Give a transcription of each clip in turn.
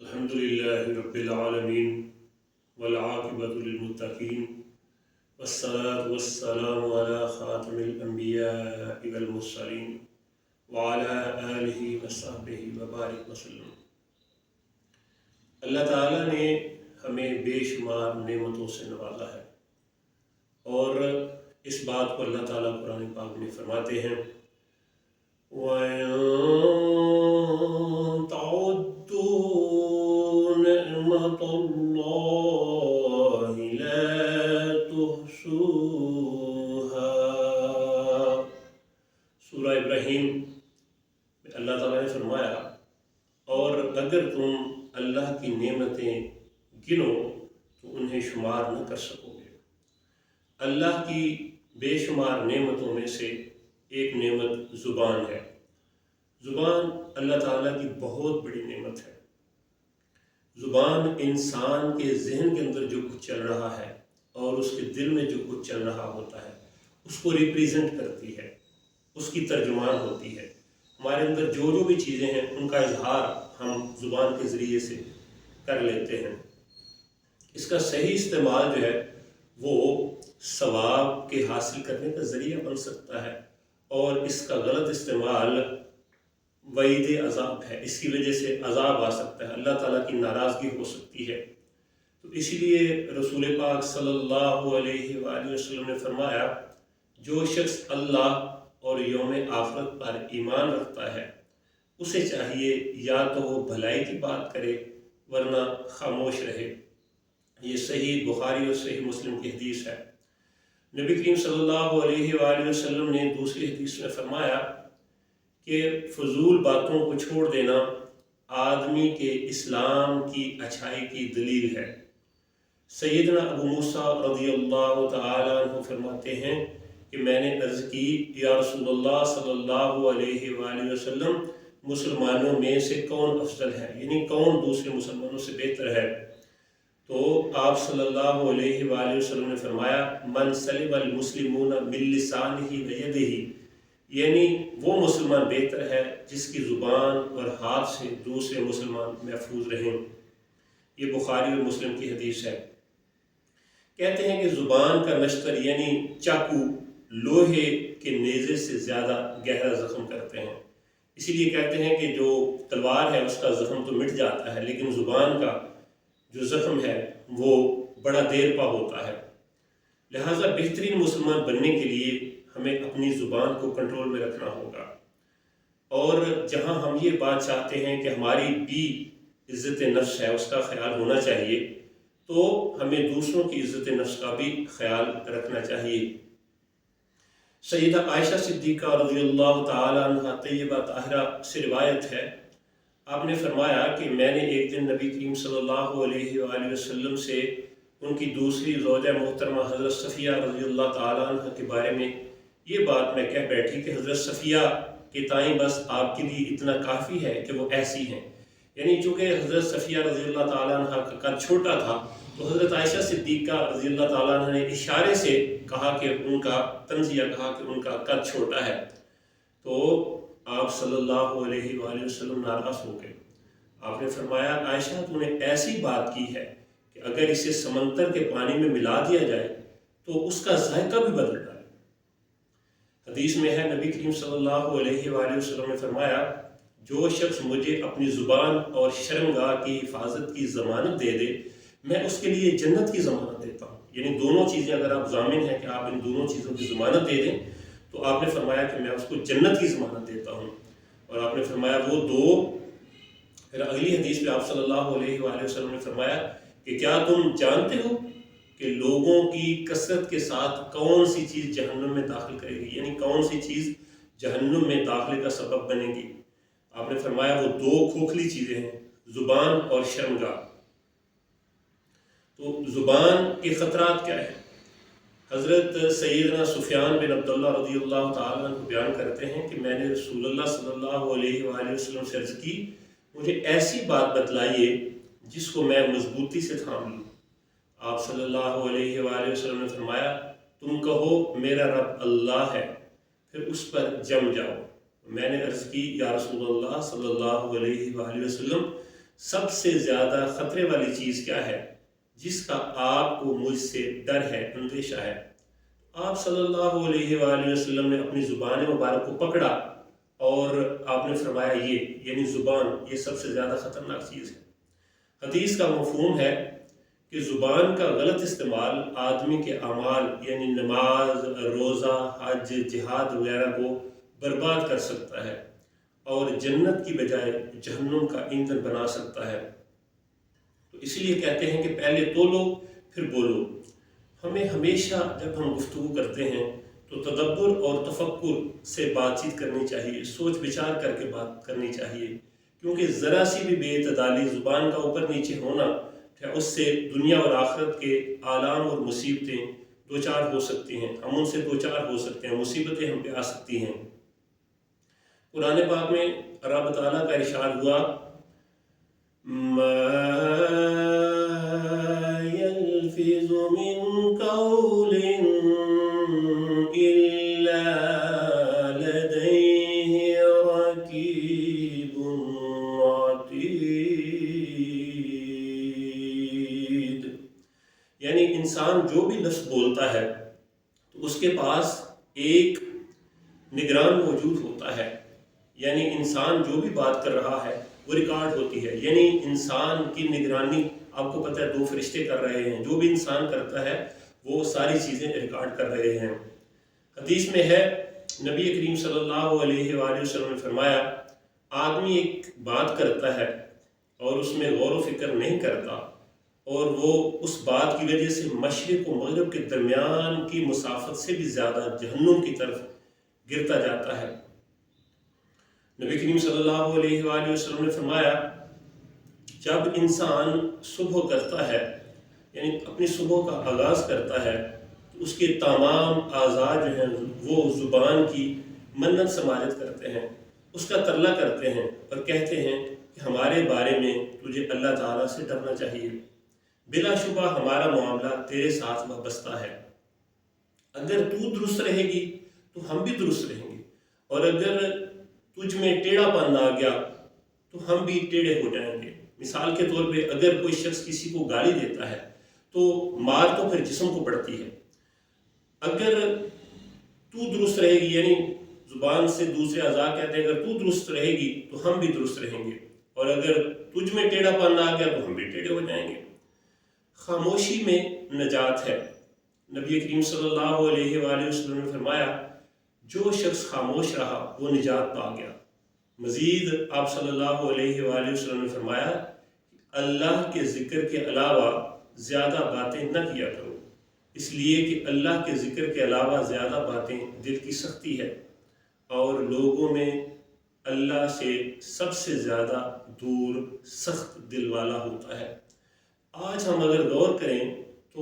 الحمدللہ رب العالمین والعاقبۃ للمتقین والصلاة والسلام علی خاتم الانبیاء والمرسلین وعلی آلہ وصحبہ وبارک وسلم۔ اللہ تعالیٰ نے ہمیں بے شمار نعمتوں سے نوازا ہے، اور اس بات کو اللہ تعالیٰ قرآن پاک میں فرماتے ہیں وَإِن تَعُدُّوا نِعْمَتَ اللَّهِ لَا تُحْصُوهَا۔ سورہ ابراہیم میں اللہ تعالیٰ نے فرمایا، اور اگر تم اللہ کی نعمتیں گنو تو انہیں شمار نہ کر سکو گے۔ اللہ کی بے شمار نعمتوں میں سے ایک نعمت زبان ہے۔ زبان اللہ تعالیٰ کی بہت بڑی نعمت ہے۔ زبان انسان کے ذہن کے اندر جو کچھ چل رہا ہے اور اس کے دل میں جو کچھ چل رہا ہوتا ہے اس کو ریپریزنٹ کرتی ہے، اس کی ترجمان ہوتی ہے۔ ہمارے اندر جو بھی چیزیں ہیں ان کا اظہار ہم زبان کے ذریعے سے کر لیتے ہیں۔ اس کا صحیح استعمال جو ہے وہ ثواب کے حاصل کرنے کا ذریعہ بن سکتا ہے، اور اس کا غلط استعمال وعید عذاب ہے، اس کی وجہ سے عذاب آ سکتا ہے، اللہ تعالیٰ کی ناراضگی ہو سکتی ہے۔ تو اسی لیے رسول پاک صلی اللہ علیہ وآلہ وسلم نے فرمایا، جو شخص اللہ اور یوم آخرت پر ایمان رکھتا ہے اسے چاہیے یا تو وہ بھلائی کی بات کرے ورنہ خاموش رہے۔ یہ صحیح بخاری اور صحیح مسلم کی حدیث ہے۔ نبی کریم صلی اللہ علیہ وآلہ وسلم نے دوسری حدیث میں فرمایا کہ فضول باتوں کو چھوڑ دینا آدمی کے اسلام کی اچھائی کی دلیل ہے۔ سیدنا ابو موسیٰ رضی اللہ تعالیٰ عنہ فرماتے ہیں کہ میں نے عرض کی، یا رسول اللہ صلی اللہ علیہ وآلہ وسلم، مسلمانوں میں سے کون افضل ہے، یعنی کون دوسرے مسلمانوں سے بہتر ہے؟ تو آپ صلی اللہ علیہ وآلہ وسلم نے فرمایا، من سلم المسلمون من لسانہ ویدہ، یعنی وہ مسلمان بہتر ہے جس کی زبان اور ہاتھ سے دوسرے مسلمان محفوظ رہیں۔ یہ بخاری اور مسلم کی حدیث ہے۔ کہتے ہیں کہ زبان کا نشتر یعنی چاقو لوہے کے نیزے سے زیادہ گہرا زخم کرتے ہیں۔ اسی لیے کہتے ہیں کہ جو تلوار ہے اس کا زخم تو مٹ جاتا ہے، لیکن زبان کا جو زخم ہے وہ بڑا دیر پا ہوتا ہے۔ لہٰذا بہترین مسلمان بننے کے لیے ہمیں اپنی زبان کو کنٹرول میں رکھنا ہوگا، اور جہاں ہم یہ بات چاہتے ہیں کہ ہماری بھی عزت نفس ہے اس کا خیال ہونا چاہیے، تو ہمیں دوسروں کی عزت نفس کا بھی خیال رکھنا چاہیے۔ سیدہ عائشہ صدیقہ رضی اللہ تعالیٰ عنہ طیبہ طاہرہ سے روایت ہے، آپ نے فرمایا کہ میں نے ایک دن نبی کریم صلی اللہ علیہ وآلہ وسلم سے ان کی دوسری زوجہ محترمہ حضرت صفیہ رضی اللہ تعالیٰ عنہ کے بارے میں یہ بات میں کہہ بیٹھی کہ حضرت صفیہ کے تائیں بس آپ کے لیے اتنا کافی ہے کہ وہ ایسی ہیں، یعنی چونکہ حضرت صفیہ رضی اللہ تعالیٰ عنہ کا قد چھوٹا تھا تو حضرت عائشہ صدیقہ رضی اللہ تعالیٰ عنہ نے اشارے سے کہا کہ ان کا تنزیہ کہا کہ ان کا قد چھوٹا ہے، تو آپ صلی اللہ علیہ وآلہ وسلم ناراض ہو گئے۔ آپ نے فرمایا، عائشہ تو نے ایسی بات کی ہے کہ اگر اسے سمندر کے پانی میں ملا دیا جائے تو اس کا ذائقہ بھی بدل ڈالے۔ حدیث میں ہے، نبی کریم صلی اللہ علیہ وآلہ وسلم نے فرمایا، جو شخص مجھے اپنی زبان اور شرمگاہ کی حفاظت کی ضمانت دے دے میں اس کے لیے جنت کی ضمانت دیتا ہوں۔ یعنی دونوں چیزیں اگر آپ ضامن ہیں کہ آپ ان دونوں چیزوں کی ضمانت دے دیں تو آپ نے فرمایا کہ میں اس کو جنت کی ضمانت دیتا ہوں۔ اور آپ نے فرمایا وہ دو، پھر اگلی حدیث میں آپ صلی اللہ علیہ وآلہ وسلم نے فرمایا کہ کیا تم جانتے ہو کہ لوگوں کی کثرت کے ساتھ کون سی چیز جہنم میں داخل کرے گی، یعنی کون سی چیز جہنم میں داخلے کا سبب بنے گی؟ آپ نے فرمایا وہ دو کھوکھلی چیزیں ہیں، زبان اور شرمگاہ۔ تو زبان کے خطرات کیا ہیں؟ حضرت سیدنا سفیان بن عبداللہ رضی اللہ تعالیٰ عنہ بیان کرتے ہیں کہ میں نے رسول اللہ صلی اللہ علیہ وآلہ وسلم سے عرض کی، مجھے ایسی بات بتلائیے جس کو میں مضبوطی سے تھام لوں۔ آپ صلی اللہ علیہ وآلہ وسلم نے فرمایا، تم کہو میرا رب اللہ ہے، پھر اس پر جم جاؤ۔ میں نے عرض کی، یا رسول اللہ صلی اللہ علیہ وآلہ وسلم، سب سے زیادہ خطرے والی چیز کیا ہے جس کا آپ کو مجھ سے ڈر ہے، اندیشہ ہے؟ آپ صلی اللہ علیہ وآلہ وسلم نے اپنی زبان مبارک کو پکڑا اور آپ نے فرمایا یعنی زبان یہ سب سے زیادہ خطرناک چیز ہے۔ حدیث کا مفہوم ہے کہ زبان کا غلط استعمال آدمی کے اعمال یعنی نماز، روزہ، حج، جہاد وغیرہ کو برباد کر سکتا ہے اور جنت کی بجائے جہنم کا ایندھن بنا سکتا ہے۔ تو اسی لیے کہتے ہیں کہ پہلے تولو پھر بولو۔ ہمیں ہمیشہ جب ہم گفتگو کرتے ہیں تو تدبر اور تفکر سے بات چیت کرنی چاہیے، سوچ بچار کر کے بات کرنی چاہیے، کیونکہ ذرا سی بھی بے اعتدالی زبان کا اوپر نیچے ہونا اس سے دنیا اور آخرت کے آلام اور مصیبتیں دوچار ہو سکتی ہیں، ہم ان سے دوچار ہو سکتے ہیں، مصیبتیں ہم پہ آ سکتی ہیں۔ قرآن پاک میں رب تعالیٰ کا ارشاد ہوا ما يلفظ من قول إلا لديه رقيب عتيد، یعنی انسان جو بھی لفظ بولتا ہے تو اس کے پاس ایک نگران موجود ہوتا ہے، یعنی انسان جو بھی بات کر رہا ہے وہ ریکارڈ ہوتی ہے، یعنی انسان کی نگرانی آپ کو پتہ ہے 2 فرشتے کر رہے ہیں، جو بھی انسان کرتا ہے وہ ساری چیزیں ریکارڈ کر رہے ہیں۔ حدیث میں ہے نبی کریم صلی اللہ علیہ وآلہ وسلم نے فرمایا آدمی ایک بات کرتا ہے اور اس میں غور و فکر نہیں کرتا اور وہ اس بات کی وجہ سے مشرق و مغرب کے درمیان کی مسافت سے بھی زیادہ جہنم کی طرف گرتا جاتا ہے۔ نبی کریم صلی اللہ علیہ وآلہ وسلم نے فرمایا جب انسان صبح کرتا ہے یعنی اپنی صبح کا آغاز کرتا ہے تو اس کے تمام اعضاء جو ہیں وہ زبان کی منت سماجت کرتے ہیں، اس کا ترلا کرتے ہیں اور کہتے ہیں کہ ہمارے بارے میں تجھے اللہ تعالیٰ سے ڈرنا چاہیے، بلا شبہ ہمارا معاملہ تیرے ساتھ وابستہ ہے، اگر تو درست رہے گی تو ہم بھی درست رہیں گے، اور اگر تجھ میں ٹیڑھا پن آ گیا تو ہم بھی ٹیڑھے ہو جائیں گے۔ مثال کے طور پہ اگر کوئی شخص کسی کو گالی دیتا ہے تو مار تو پھر جسم کو پڑتی ہے، اگر تو درست رہے گی یعنی زبان سے دوسرے اعضاء کہتے ہیں اگر تو درست رہے گی تو ہم بھی درست رہیں گے، اور اگر تجھ میں ٹیڑھا پن آ گیا تو ہم بھی ٹیڑھے ہو جائیں گے۔ خاموشی میں نجات ہے۔ نبی کریم صلی اللہ علیہ وآلہ وسلم نے فرمایا جو شخص خاموش رہا وہ نجات پا گیا۔ مزید آپ صلی اللہ علیہ وآلہ وسلم نے فرمایا اللہ کے ذکر کے علاوہ زیادہ باتیں نہ کیا کرو، اس لیے کہ اللہ کے ذکر کے علاوہ زیادہ باتیں دل کی سختی ہے اور لوگوں میں اللہ سے سب سے زیادہ دور سخت دل والا ہوتا ہے۔ آج ہم اگر غور کریں تو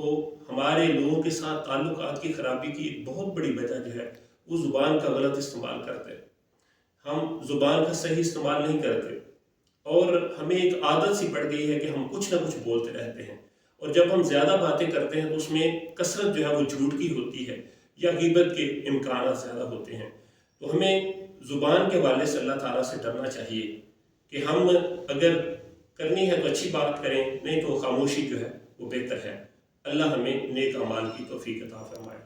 ہمارے لوگوں کے ساتھ تعلقات کی خرابی کی ایک بہت بڑی وجہ جو ہے وہ زبان کا غلط استعمال کرتے ہیں، ہم زبان کا صحیح استعمال نہیں کرتے اور ہمیں ایک عادت سی پڑ گئی ہے کہ ہم کچھ نہ کچھ بولتے رہتے ہیں، اور جب ہم زیادہ باتیں کرتے ہیں تو اس میں کثرت جو ہے وہ جھوٹ کی ہوتی ہے یا غیبت کے امکانات زیادہ ہوتے ہیں۔ تو ہمیں زبان کے حوالے سے اللہ تعالیٰ سے ڈرنا چاہیے کہ ہم اگر کرنی ہے تو اچھی بات کریں، نہیں تو خاموشی جو ہے وہ بہتر ہے۔ اللہ ہمیں نیک اعمال کی توفیق عطا فرمائے۔